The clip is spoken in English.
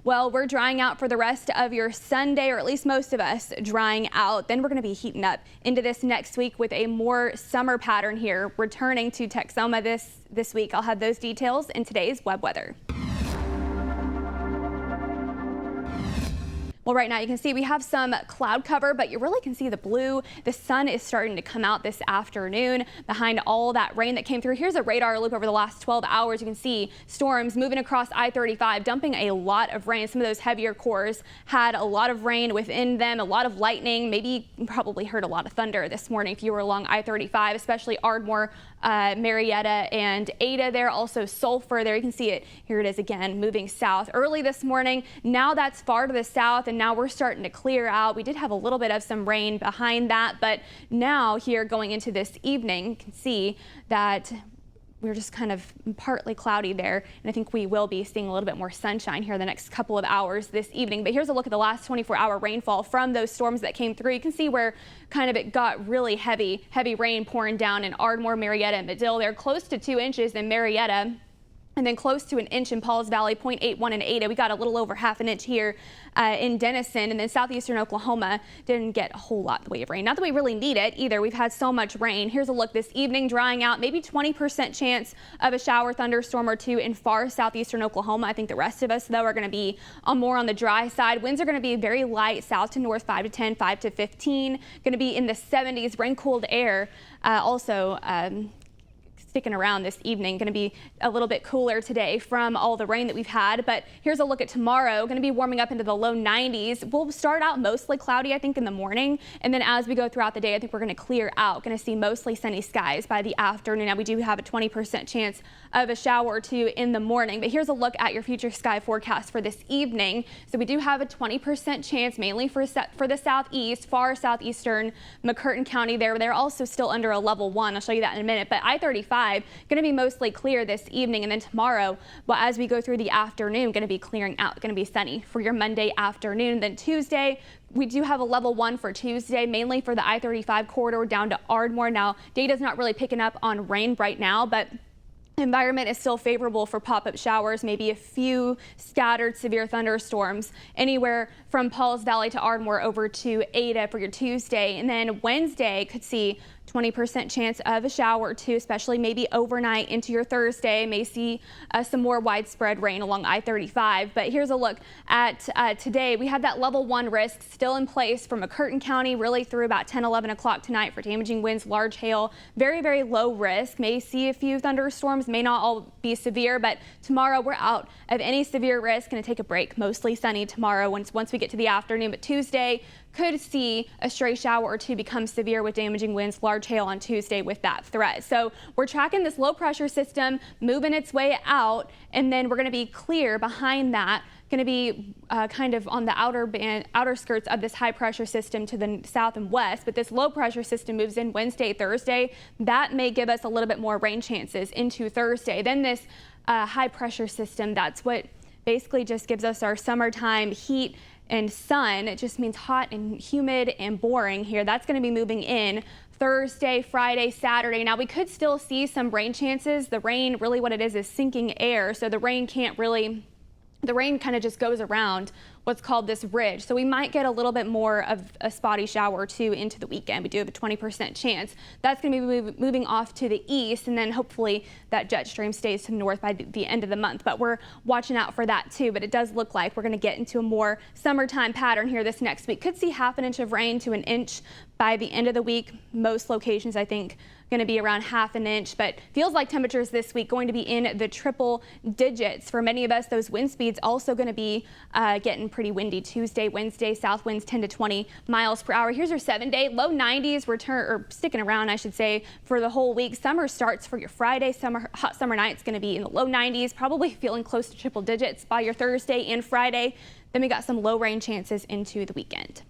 Well, we're drying out for the rest of your Sunday, or at least most of us drying out. Then we're going to be heating up into this next week with a more summer pattern here returning to Texoma this week. I'll have those details in today's web weather. Well, right now you can see we have some cloud cover, but you really can see the blue. The sun is starting to come out this afternoon behind all that rain that came through. Here's a radar look over the last 12 hours. You can see storms moving across I-35, dumping a lot of rain. Some of those heavier cores had a lot of rain within them, a lot of lightning. Maybe you probably heard a lot of thunder this morning if you were along I-35, especially Ardmore, Marietta, and Ada there. Also Sulphur there. You can see it. Here it is again, moving south early this morning. Now that's far to the south, and now we're starting to clear out. We did have a little bit of some rain behind that, but now here going into this evening, you can see that we're just kind of partly cloudy there, and I think we will be seeing a little bit more sunshine here the next couple of hours this evening. But here's a look at the last 24-hour rainfall from those storms that came through. You can see where kind of it got really heavy rain pouring down in Ardmore, Marietta, and Medill. They're close to 2 inches in Marietta, and then close to 1 inch in Pauls Valley, 0.81 in Ada. We got a little over half an inch here in Denison, and then southeastern Oklahoma didn't get a whole lot in the way of rain. Not that we really need it either. We've had so much rain. Here's a look this evening, drying out, maybe 20% chance of a shower, thunderstorm or two in far southeastern Oklahoma. I think the rest of us, though, are going to be more on the dry side. Winds are going to be very light, south to north, 5 to 10, 5 to 15. Going to be in the 70s, rain-cooled air. Sticking around this evening. Going to be a little bit cooler today from all the rain that we've had. But here's a look at tomorrow. Going to be warming up into the low 90s. We'll start out mostly cloudy, I think, in the morning. And then as we go throughout the day, I think we're going to clear out. Going to see mostly sunny skies by the afternoon. Now, we do have a 20% chance of a shower or two in the morning. But here's a look at your future sky forecast for this evening. So we do have a 20% chance, mainly for the southeast, far southeastern McCurtain County there. They're also still under a level 1. I'll show you that in a minute. But I-35 going to be mostly clear this evening, and then tomorrow, well, as we go through the afternoon, going to be clearing out, going to be sunny for your Monday afternoon. Then Tuesday, we do have a level 1 for Tuesday, mainly for the I-35 corridor down to Ardmore. Now, data's not really picking up on rain right now, but environment is still favorable for pop-up showers, maybe a few scattered severe thunderstorms anywhere from Pauls Valley to Ardmore over to Ada for your Tuesday. And then Wednesday could see 20% chance of a shower or two, especially maybe overnight into your Thursday. May see some more widespread rain along I-35. But here's a look at today. We have that level 1 risk still in place for McCurtain County really through about 10, 11 o'clock tonight for damaging winds, large hail, very, very low risk. May see a few thunderstorms, may not all be severe, but tomorrow we're out of any severe risk. Going to take a break, mostly sunny tomorrow once we get to the afternoon. But Tuesday could see a stray shower or two become severe with damaging winds, large hail on Tuesday with that threat. So we're tracking this low pressure system moving its way out, and then we're going to be clear behind that. Going to be kind of on the outer skirts of this high pressure system to the south and west, but this low pressure system moves in Wednesday, Thursday. That may give us a little bit more rain chances into Thursday. Then this high pressure system, that's what basically just gives us our summertime heat and sun. It just means hot and humid and boring here. That's going to be moving in Thursday, Friday, Saturday. Now, we could still see some rain chances. The rain, really what it is sinking air. So the rain kind of just goes around what's called this ridge. So we might get a little bit more of a spotty shower or two into the weekend. We do have a 20% chance. That's going to be moving off to the east, and then hopefully that jet stream stays to the north by the end of the month. But we're watching out for that too. But it does look like we're going to get into a more summertime pattern here this next week. Could see half an inch of rain to 1 inch by the end of the week. Most locations, I think, going to be around half an inch, but feels like temperatures this week going to be in the triple digits. For many of us, those wind speeds also going to be getting pretty windy Tuesday, Wednesday, south winds 10 to 20 miles per hour. Here's your 7-day, low 90s sticking around, I should say, for the whole week. Summer starts for your Friday. Hot summer nights going to be in the low 90s, probably feeling close to triple digits by your Thursday and Friday. Then we got some low rain chances into the weekend.